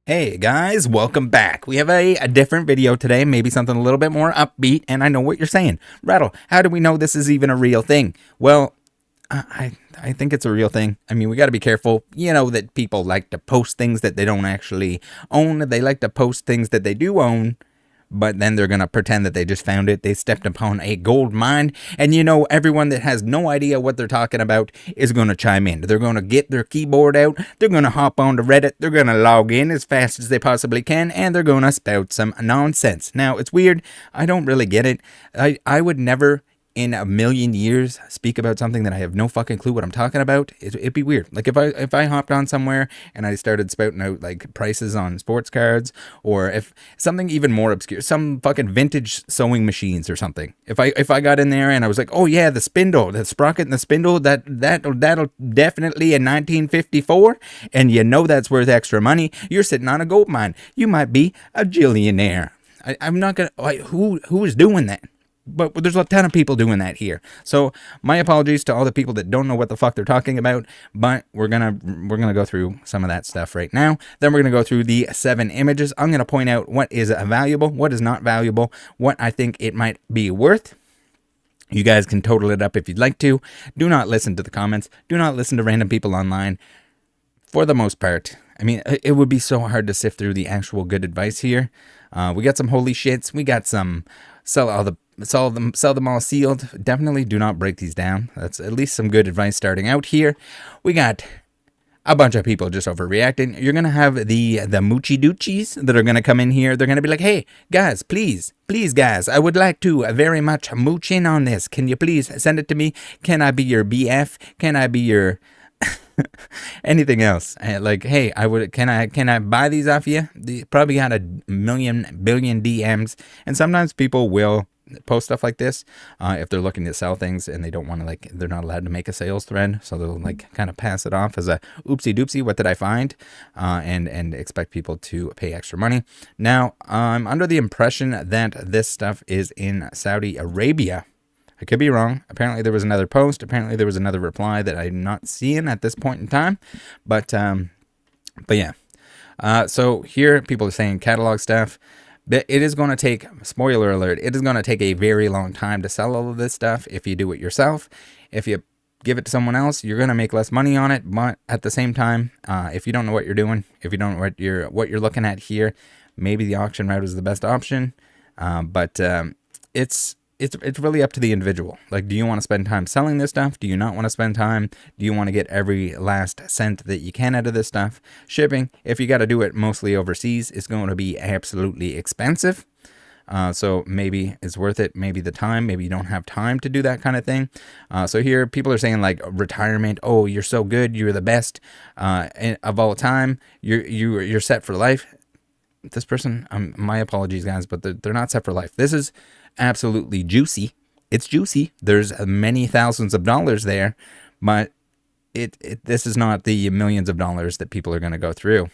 Hey guys, welcome back. We have a different video today, maybe something a little bit more upbeat, and I know what you're saying. Rattle, how do we know this is even a real thing? Well, I think it's a real thing. I mean, we got to be careful. You know that people like to post things that they don't actually own. They like to post things that they do own, but then they're going to pretend that they just found it. They stepped upon a gold mine. And you know, everyone that has no idea what they're talking about is going to chime in. They're going to get their keyboard out. They're going to hop onto Reddit. They're going to log in as fast as they possibly can. And they're going to spout some nonsense. Now, it's weird. I don't really get it. I would never in a million years speak about something that I have no fucking clue what I'm talking about. It'd be weird. Like if I hopped on somewhere and I started spouting out like prices on sports cards, or if something even more obscure, some fucking vintage sewing machines or something. If I got in there and I was like, oh yeah, the spindle, the sprocket and the spindle, that'll definitely in 1954, and you know that's worth extra money. You're sitting on a gold mine. You might be a jillionaire. I'm not gonna like who is doing that. But there's a ton of people doing that here. So my apologies to all the people that don't know what the fuck they're talking about. But we're gonna go through some of that stuff right now. Then we're gonna go through the 7 images. I'm gonna point out what is valuable, what is not valuable, what I think it might be worth. You guys can total it up if you'd like to. Do not listen to the comments. Do not listen to random people online. For the most part, I mean, it would be so hard to sift through the actual good advice here. We got some holy shits. We got some sell them all sealed. Definitely do not break these down. That's at least some good advice starting out here. We got a bunch of people just overreacting. You're gonna have the moochie doochies that are gonna come in here. They're gonna be like, hey guys, please guys, I would like to very much mooch in on this. Can you please send it to me? Can I be your BF? Can I be your anything else? Like, hey, can I buy these off you? They probably got a billion DMs, and sometimes people will post stuff like this if they're looking to sell things and they don't want to, like, they're not allowed to make a sales thread, so they'll like kind of pass it off as a oopsie doopsie, what did I find, and expect people to pay extra money. Now, I'm under the impression that this stuff is in Saudi Arabia. I could be wrong. Apparently there was another post. Apparently there was another reply that I'm not seeing at this point in time. But yeah. So here people are saying catalog stuff. It is going to take, spoiler alert, it is going to take a very long time to sell all of this stuff if you do it yourself. If you give it to someone else, you're going to make less money on it. But at the same time, if you don't know what you're doing, if you don't know what you're looking at here, maybe the auction route is the best option. But it's really up to the individual. Like, do you want to spend time selling this stuff? Do you not want to spend time? Do you want to get every last cent that you can out of this stuff? Shipping, if you got to do it mostly overseas, is going to be absolutely expensive. So maybe it's worth it. Maybe the time, maybe you don't have time to do that kind of thing. So here people are saying like retirement. Oh, you're so good. You're the best of all time. You're set for life. This person, my apologies guys, but they're not set for life. This is absolutely juicy. It's juicy. There's many thousands of dollars there, but this is not the millions of dollars that people are going to go through.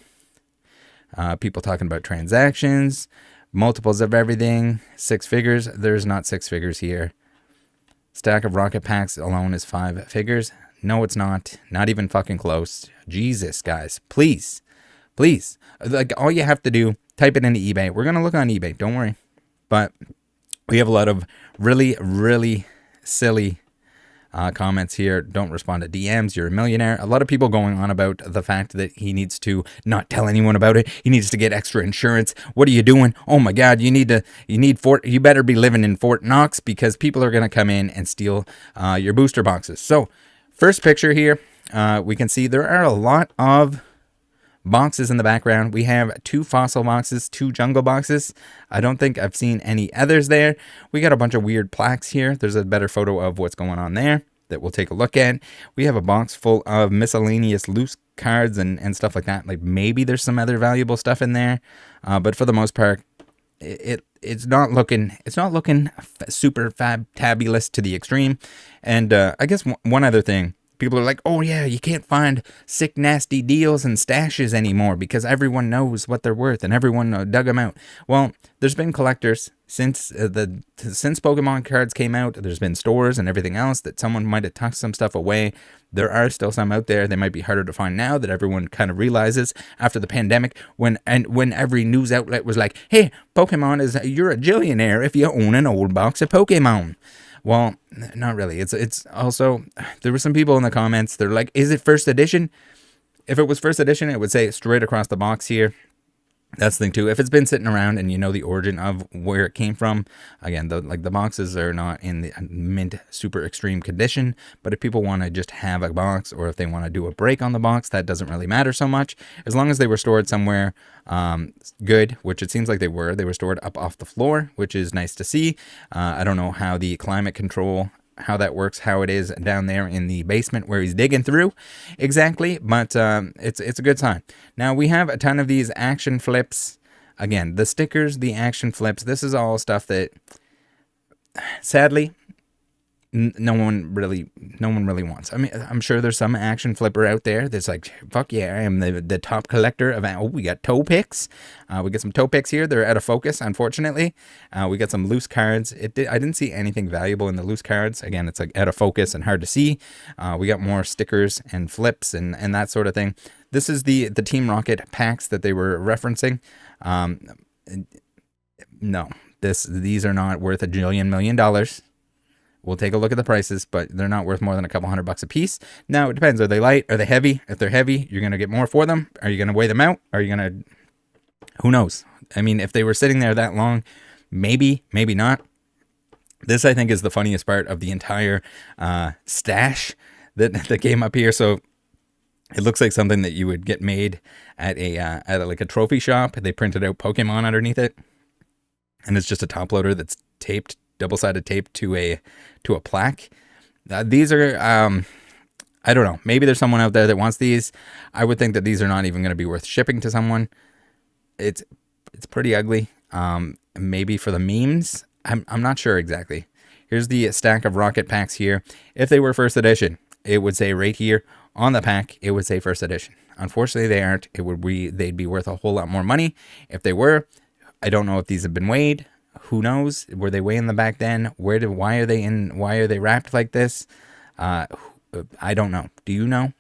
People talking about transactions, multiples of everything, 6 figures. There's not 6 figures here. Stack of rocket packs alone is 5 figures. No, it's not. Not even fucking close. Jesus, guys, please. Like, all you have to do, type it into eBay. We're going to look on eBay. Don't worry. But we have a lot of really, really silly comments here. Don't respond to DMs. You're a millionaire. A lot of people going on about the fact that he needs to not tell anyone about it. He needs to get extra insurance. What are you doing? Oh my God, you better be living in Fort Knox, because people are going to come in and steal your booster boxes. So first picture here, we can see there are a lot of boxes in the background. We have 2 fossil boxes, 2 jungle boxes. I don't think I've seen any others there. We got a bunch of weird plaques here. There's a better photo of what's going on there that we'll take a look at. We have a box full of miscellaneous loose cards and stuff like that. Like, maybe there's some other valuable stuff in there, but for the most part, it's not looking super fabulous to the extreme. And I guess one other thing. People are like, oh yeah, you can't find sick, nasty deals and stashes anymore because everyone knows what they're worth and everyone dug them out. Well, there's been collectors since since Pokemon cards came out. There's been stores and everything else that someone might have tucked some stuff away. There are still some out there. They might be harder to find now that everyone kind of realizes after the pandemic, when every news outlet was like, hey, Pokemon you're a jillionaire if you own an old box of Pokemon. Well, not really. It's also, there were some people in the comments, they're like, is it first edition? If it was first edition, it would say straight across the box here. That's the thing too. If it's been sitting around and you know the origin of where it came from, again, the boxes are not in the mint super extreme condition. But if people want to just have a box, or if they want to do a break on the box, that doesn't really matter so much, as long as they were stored somewhere good, which it seems like they were. They were stored up off the floor, which is nice to see. I don't know how the climate control, how that works, how it is down there in the basement where he's digging through exactly, but it's a good sign. Now we have a ton of these action flips. Again, the stickers, the action flips, this is all stuff that sadly no one really wants. I mean, I'm sure there's some action flipper out there that's like, fuck yeah, I am the top collector of. Oh, we got toe picks. We got some toe picks here. They're out of focus, unfortunately. We got some loose cards. I didn't see anything valuable in the loose cards. Again, it's like out of focus and hard to see. We got more stickers and flips and that sort of thing. This is the Team Rocket packs that they were referencing. No, these are not worth $1 million. We'll take a look at the prices, but they're not worth more than a couple $100 a piece. Now, it depends. Are they light? Are they heavy? If they're heavy, you're going to get more for them. Are you going to weigh them out? Are you going to... Who knows? I mean, if they were sitting there that long, maybe, maybe not. This, I think, is the funniest part of the entire stash that came up here. So it looks like something that you would get made at like a trophy shop. They printed out Pokemon underneath it. And it's just a top loader that's taped, double-sided tape to a plaque. These are I don't know, maybe there's someone out there that wants these. I would think that these are not even going to be worth shipping to someone. It's pretty ugly. Maybe for the memes, I'm not sure exactly. Here's the stack of rocket packs here. If they were first edition, it would say right here on the pack, it would say first edition. Unfortunately, they aren't. They'd be worth a whole lot more money if they were. I don't know if these have been weighed. Who knows? Were they weighing them back then? Why are they wrapped like this? I don't know. Do you know?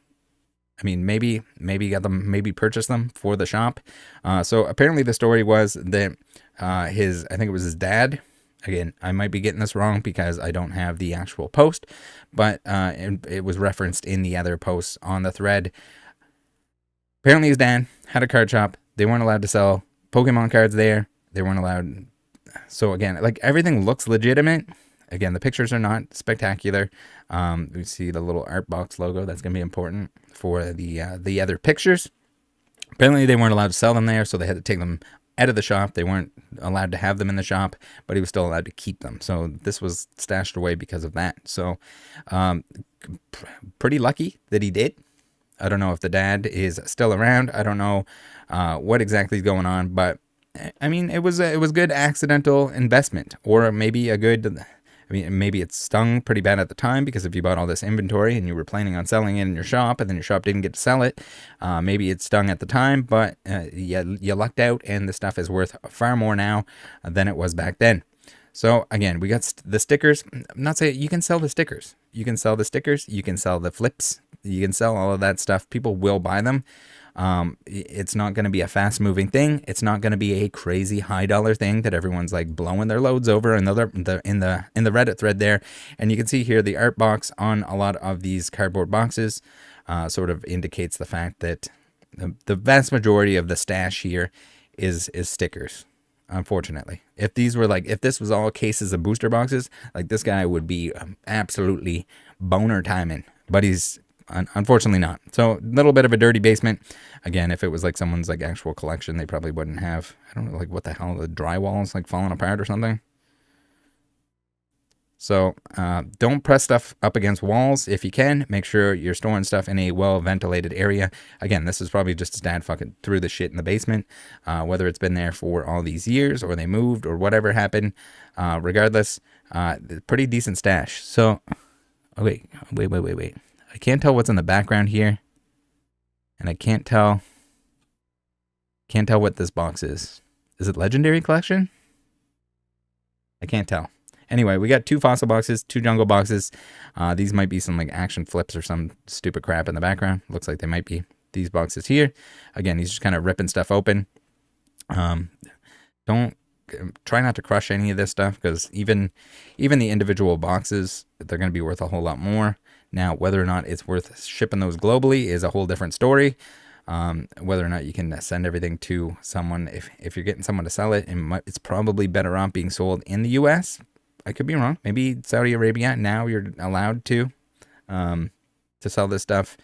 I mean, maybe got them, maybe purchased them for the shop. So apparently the story was that I think it was his dad. Again, I might be getting this wrong because I don't have the actual post, but it was referenced in the other posts on the thread. Apparently his dad had a card shop. They weren't allowed to sell Pokemon cards there. They weren't allowed. So again, like everything looks legitimate. Again, the pictures are not spectacular. We see the little art box logo. That's going to be important for the other pictures. Apparently they weren't allowed to sell them there, so they had to take them out of the shop. They weren't allowed to have them in the shop, but he was still allowed to keep them. So this was stashed away because of that. So pretty lucky that he did. I don't know if the dad is still around. I don't know what exactly is going on, but I mean, it was good accidental investment, or maybe a good. I mean, maybe it stung pretty bad at the time, because if you bought all this inventory and you were planning on selling it in your shop, and then your shop didn't get to sell it, maybe it stung at the time. But you lucked out, and the stuff is worth far more now than it was back then. So again, we got the stickers. I'm not saying you can sell the stickers. You can sell the stickers. You can sell the flips. You can sell all of that stuff. People will buy them. It's not going to be a fast moving thing. It's not going to be a crazy high dollar thing that everyone's like blowing their loads over in the Reddit thread there. And you can see here the art box on a lot of these cardboard boxes sort of indicates the fact that the vast majority of the stash here is stickers. Unfortunately, if this was all cases of booster boxes, like this guy would be absolutely boner timing, but he's unfortunately not. So a little bit of a dirty basement. Again, if it was like someone's like actual collection, they probably wouldn't have, I don't know, like what the hell, the drywall is like falling apart or something. So don't press stuff up against walls if you can. Make sure you're storing stuff in a well-ventilated area. Again, this is probably just his dad fucking threw the shit in the basement, whether it's been there for all these years or they moved or whatever happened. Regardless, pretty decent stash. So, wait. I can't tell what's in the background here. And I can't tell what this box is. Is it Legendary Collection? I can't tell. Anyway, we got 2 fossil boxes, 2 jungle boxes. These might be some like action flips or some stupid crap in the background. Looks like they might be these boxes here. Again, he's just kind of ripping stuff open. Don't try not to crush any of this stuff, because even the individual boxes, they're going to be worth a whole lot more. Now, whether or not it's worth shipping those globally is a whole different story. Whether or not you can send everything to someone, if you're getting someone to sell it, it's probably better off being sold in the US. I could be wrong. Maybe Saudi Arabia, now you're allowed to sell this stuff,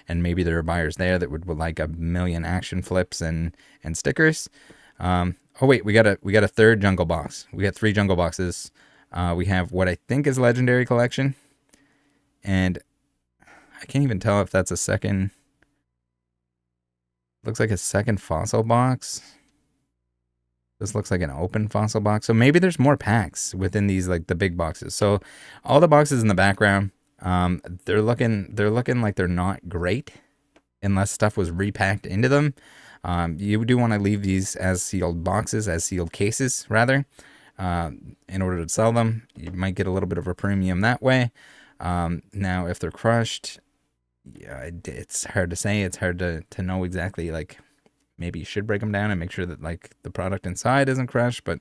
and maybe there are buyers there that would like a million action flips and stickers. Oh wait, we got a third jungle box. We got 3 jungle boxes. We have what I think is Legendary Collection, and I can't even tell if that's a second. Looks like a second fossil box. This looks like an open fossil box. So maybe there's more packs within these, like the big boxes. So all the boxes in the background, they're looking like they're not great unless stuff was repacked into them. You do want to leave these as sealed boxes, as sealed cases rather, in order to sell them. You might get a little bit of a premium that way. Now if they're crushed, yeah, it's hard to say. It's hard to know exactly. Like, maybe you should break them down and make sure that like the product inside isn't crushed, but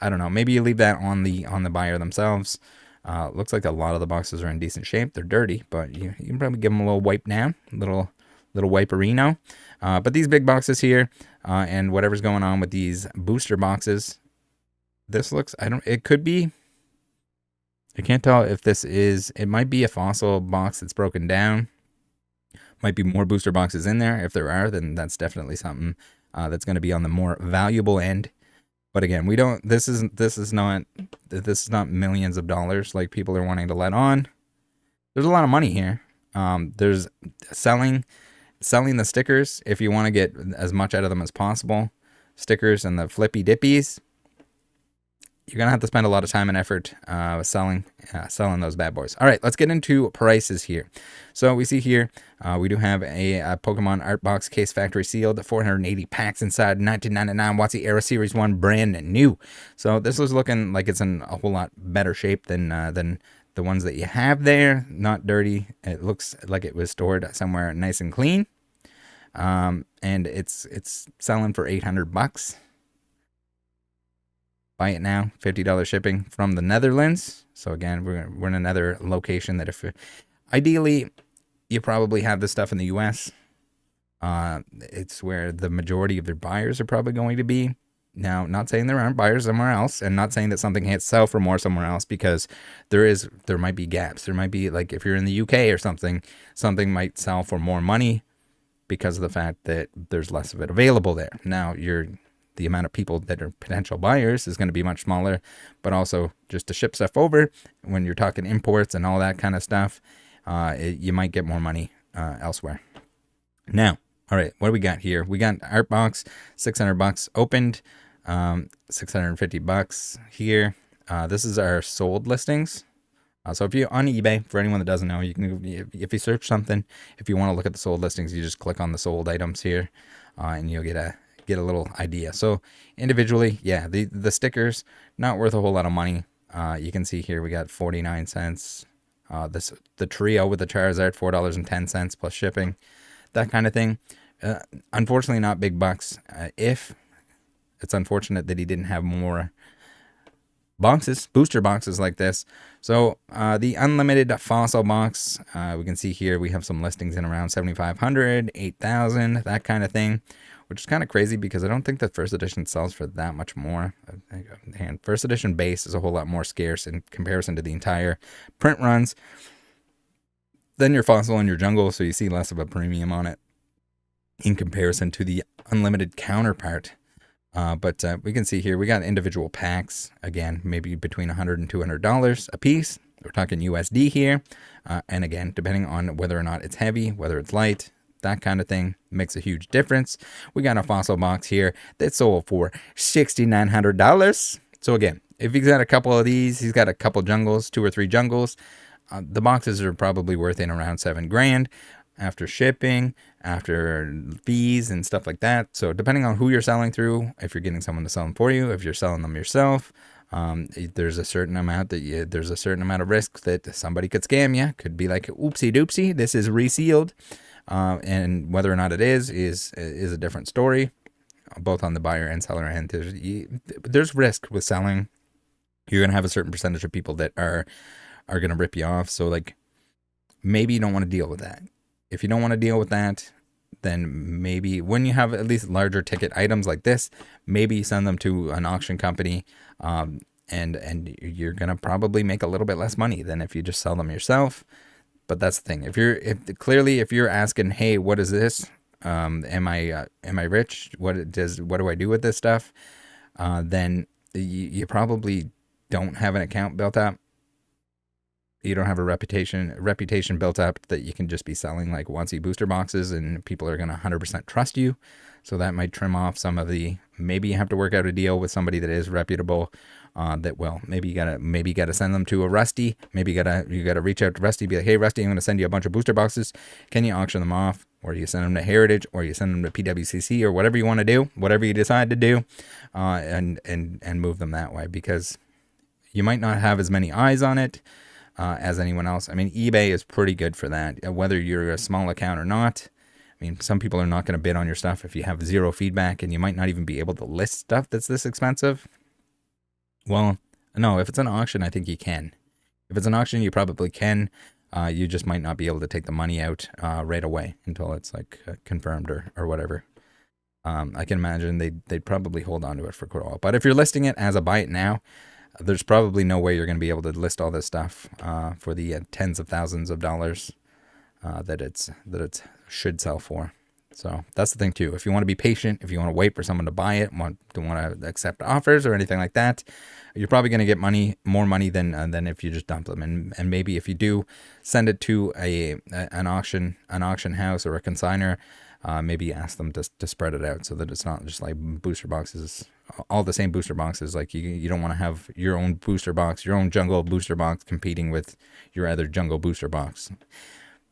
I don't know. Maybe you leave that on the buyer themselves. Looks like a lot of the boxes are in decent shape. They're dirty, but you can probably give them a little wipe down, little wiperino. But these big boxes here, and whatever's going on with these booster boxes, this looks, it could be, I can't tell if this is, it might be a fossil box that's broken down. Might be more booster boxes in there. If there are, then that's definitely something that's going to be on the more valuable end. But again, we don't. This is not millions of dollars like people are wanting to let on. There's a lot of money here. There's selling the stickers if you want to get as much out of them as possible. Stickers and the flippy dippies. You're going to have to spend a lot of time and effort selling those bad boys. All right, let's get into prices here. So we see here, we do have a Pokemon Art Box Case Factory Sealed, 480 packs inside, $19.99 WotC Era Series 1, brand new. So this was looking like it's in a whole lot better shape than the ones that you have there. Not dirty. It looks like it was stored somewhere nice and clean. And it's selling for $800. Buy it now, $50 shipping from the Netherlands. So again, we're in another location that if ideally you probably have this stuff in the US. It's where the majority of their buyers are probably going to be. Now, not saying there aren't buyers somewhere else, and not saying that something can't sell for more somewhere else, because there might be gaps. There might be, like, if you're in the UK or something might sell for more money because of the fact that there's less of it available there. Now, the amount of people that are potential buyers is going to be much smaller, but also just to ship stuff over, when you're talking imports and all that kind of stuff, you might get more money elsewhere. Now, all right, what do we got here? We got Art Box, $600 opened, $650 here. This is our sold listings. So if you're on eBay, for anyone that doesn't know, you can, if you search something, if you want to look at the sold listings, you just click on the sold items here, and you'll get a little idea. So individually, yeah, the stickers, not worth a whole lot of money. You can see here we got 49 cents. The trio with the Charizard, $4.10 plus shipping, that kind of thing. Unfortunately, not big bucks. If it's unfortunate that he didn't have more booster boxes like this. So the unlimited fossil box, we can see here we have some listings in around 7,500, 8,000, that kind of thing, which is kind of crazy because I don't think the first edition sells for that much more. And first edition base is a whole lot more scarce in comparison to the entire print runs than your fossil and your jungle, so you see less of a premium on it in comparison to the unlimited counterpart. But we can see here we got individual packs, again, maybe between $100 and $200 a piece. We're talking USD here. And again, depending on whether or not it's heavy, whether it's light, that kind of thing makes a huge difference. We got a fossil box here that sold for $6,900. So again, if he's got a couple of these, he's got a couple jungles, 2 or 3 jungles, The boxes are probably worth in around $7,000 after shipping, after fees and stuff like that. So depending on who you're selling through, if you're getting someone to sell them for you, if you're selling them yourself, there's a certain amount there's a certain amount of risk that somebody could scam you. Could be like, oopsie doopsie, this is resealed. And whether or not it is a different story, both on the buyer and seller end. There's risk with selling. You're going to have a certain percentage of people that are going to rip you off. So like, maybe you don't want to deal with that. If you don't want to deal with that, then maybe when you have at least larger ticket items like this, maybe send them to an auction company, and you're going to probably make a little bit less money than if you just sell them yourself. But that's the thing. If you're asking, hey, what is this? Am I rich? What do I do with this stuff? Then you probably don't have an account built up. You don't have a reputation built up that you can just be selling like onesie booster boxes and people are going to 100% trust you. So that might trim off some of maybe you have to work out a deal with somebody that is reputable, maybe you gotta send them to a Rusty. Maybe you gotta reach out to Rusty, be like, hey Rusty, I'm going to send you a bunch of booster boxes. Can you auction them off? Or you send them to Heritage, or you send them to PWCC, or whatever you want to do, whatever you decide to do, and move them that way, because you might not have as many eyes on it as anyone else. I mean, eBay is pretty good for that, whether you're a small account or not. I mean, some people are not going to bid on your stuff if you have zero feedback, and you might not even be able to list stuff that's this expensive. Well, no, if it's an auction, I think you can. If it's an auction, you probably can. You just might not be able to take the money out right away until it's like confirmed or whatever. I can imagine they'd probably hold on to it for quite a while. But if you're listing it as a buy it now, there's probably no way you're going to be able to list all this stuff for the tens of thousands of dollars that it should sell for. So that's the thing too. If you want to be patient, if you want to wait for someone to buy it, don't want to accept offers or anything like that, you're probably going to get more money than if you just dump them. And maybe if you do send it to an auction house or a consignor, maybe ask them to spread it out so that it's not just like booster boxes, all the same booster boxes. Like you don't want to have your own booster box, your own jungle booster box competing with your other jungle booster box.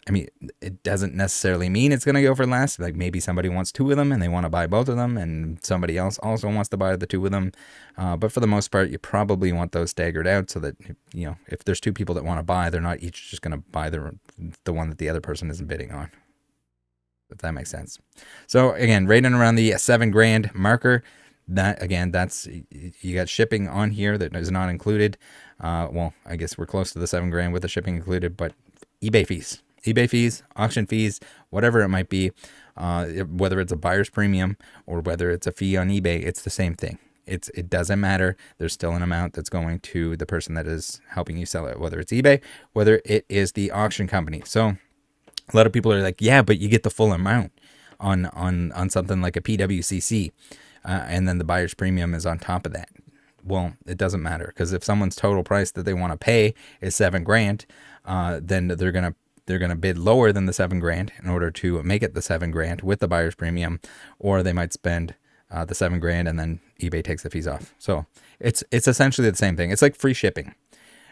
I mean, it doesn't necessarily mean it's going to go for less. Like maybe somebody wants two of them and they want to buy both of them, and somebody else also wants to buy the two of them. But for the most part, you probably want those staggered out so that, you know, if there's two people that want to buy, they're not each just going to buy the one that the other person isn't bidding on. If that makes sense. So again, right in around the $7,000 marker. That again, that's, you got shipping on here that is not included. Well, I guess we're close to the $7,000 with the shipping included, but eBay fees, auction fees, whatever it might be, whether it's a buyer's premium or whether it's a fee on eBay, it's the same thing. It doesn't matter. There's still an amount that's going to the person that is helping you sell it, whether it's eBay, whether it is the auction company. So a lot of people are like, yeah, but you get the full amount on something like a PWCC, and then the buyer's premium is on top of that. Well, it doesn't matter, because if someone's total price that they want to pay is $7,000, then they're gonna bid lower than the $7,000 in order to make it the $7,000 with the buyer's premium, or they might spend the $7,000 and then eBay takes the fees off. So it's essentially the same thing. It's like free shipping.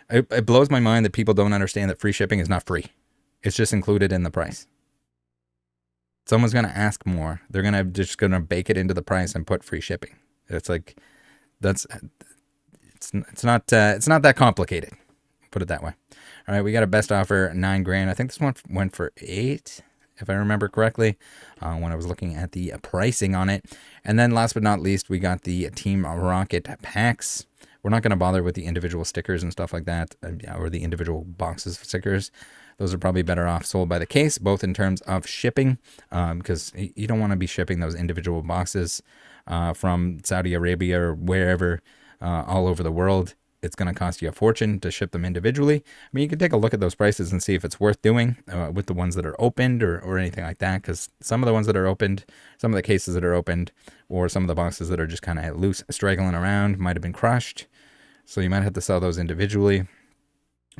It blows my mind that people don't understand that free shipping is not free. It's just included in the price. Someone's gonna ask more. They're just gonna bake it into the price and put free shipping. It's like it's not that complicated. Put it that way. All right, we got a best offer, $9,000. I think this one went for $8,000, if I remember correctly, when I was looking at the pricing on it. And then last but not least, we got the Team Rocket packs. We're not going to bother with the individual stickers and stuff like that, or the individual boxes of stickers. Those are probably better off sold by the case, both in terms of shipping, because you don't want to be shipping those individual boxes from Saudi Arabia or wherever, all over the world. It's going to cost you a fortune to ship them individually. I mean, you can take a look at those prices and see if it's worth doing with the ones that are opened or anything like that, because some of the ones that are opened, some of the cases that are opened, or some of the boxes that are just kind of loose, straggling around, might have been crushed. So you might have to sell those individually.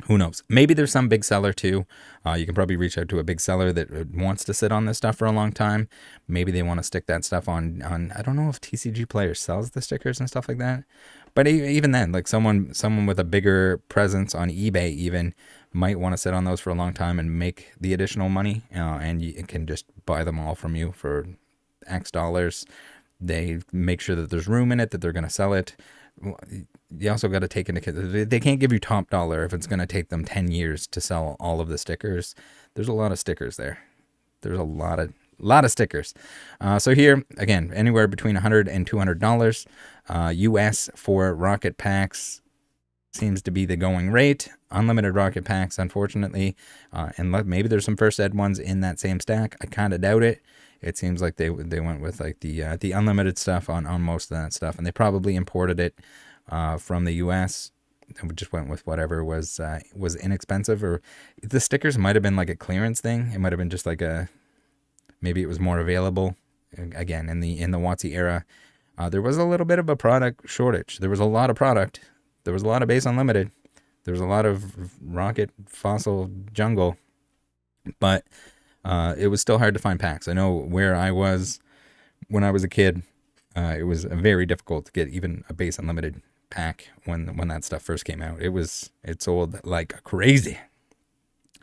Who knows? Maybe there's some big seller too. You can probably reach out to a big seller that wants to sit on this stuff for a long time. Maybe they want to stick that stuff on. I don't know if TCG Player sells the stickers and stuff like that. But even then, like someone with a bigger presence on eBay even might want to sit on those for a long time and make the additional money, and you can just buy them all from you for X dollars. They make sure that there's room in it, that they're going to sell it. You also got to take into account, they can't give you top dollar if it's going to take them 10 years to sell all of the stickers. There's a lot of stickers there. There's a lot of stickers. So here, again, anywhere between $100 and $200 US for rocket packs seems to be the going rate. Unlimited rocket packs, unfortunately, and maybe there's some first ed ones in that same stack. I kind of doubt it. It seems like they went with like the unlimited stuff on most of that stuff, and they probably imported it from the US. And just went with whatever was inexpensive, or the stickers might have been like a clearance thing. It might have been just like maybe it was more available. Again, in the WotC era, there was a little bit of a product shortage. There was a lot of product. There was a lot of base unlimited. There was a lot of rocket fossil jungle, but it was still hard to find packs. I know where I was when I was a kid, it was very difficult to get even a base unlimited pack when that stuff first came out. It sold like crazy.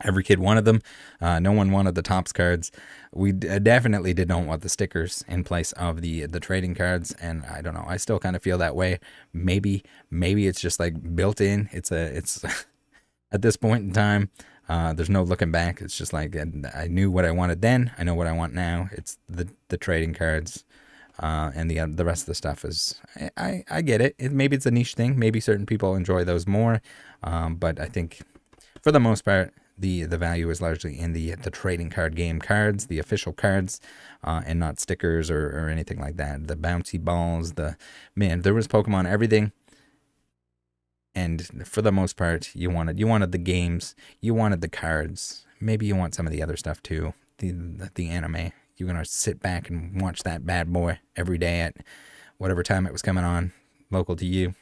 Every kid wanted them. No one wanted the Topps cards. We definitely did not want the stickers in place of the trading cards, and I don't know. I still kind of feel that way. Maybe it's just like built in. It's at this point in time, there's no looking back. It's just like I knew what I wanted then. I know what I want now. It's the trading cards, and the rest of the stuff is. I get it. Maybe it's a niche thing. Maybe certain people enjoy those more, but I think for the most part, the value is largely in the trading card game cards, the official cards, and not stickers or anything like that. The bouncy balls, there was Pokemon everything, and for the most part, you wanted the games, you wanted the cards. Maybe you want some of the other stuff too, the anime. You're gonna sit back and watch that bad boy every day at whatever time it was coming on, local to you.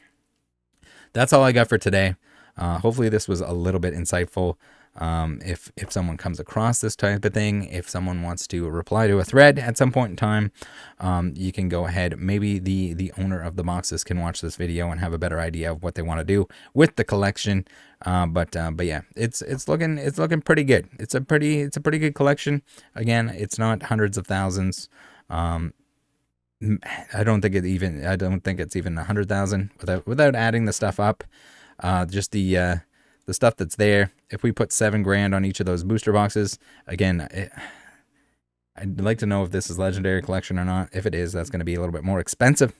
That's all I got for today. Hopefully this was a little bit insightful. If someone comes across this type of thing, if someone wants to reply to a thread at some point in time, you can go ahead. Maybe the owner of the boxes can watch this video and have a better idea of what they want to do with the collection. But yeah, it's looking pretty good. It's a pretty good collection. Again, it's not hundreds of thousands. I don't think it's even 100,000 without adding the stuff up. Just the stuff that's there. If we put $7,000 on each of those booster boxes, again, I'd like to know if this is legendary collection or not. If it is, that's going to be a little bit more expensive.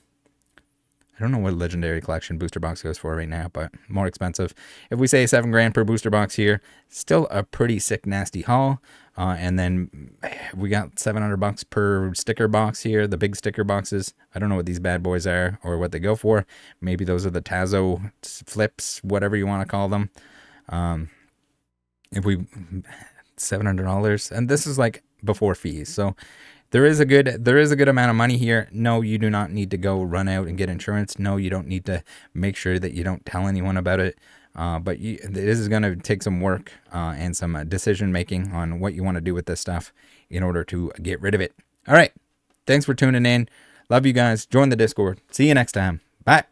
I don't know what legendary collection booster box goes for right now, but more expensive. If we say $7,000 per booster box here, still a pretty sick, nasty haul. And then we got $700 per sticker box here, the big sticker boxes. I don't know what these bad boys are or what they go for. Maybe those are the Tazo flips, whatever you want to call them. If we $700, and this is like before fees, so there is a good amount of money here. No, you do not need to go run out and get insurance. No, you don't need to make sure that you don't tell anyone about it. But this is going to take some work and some decision making on what you want to do with this stuff in order to get rid of it. All right, thanks for tuning in. Love you guys. Join the Discord. See you next time. Bye.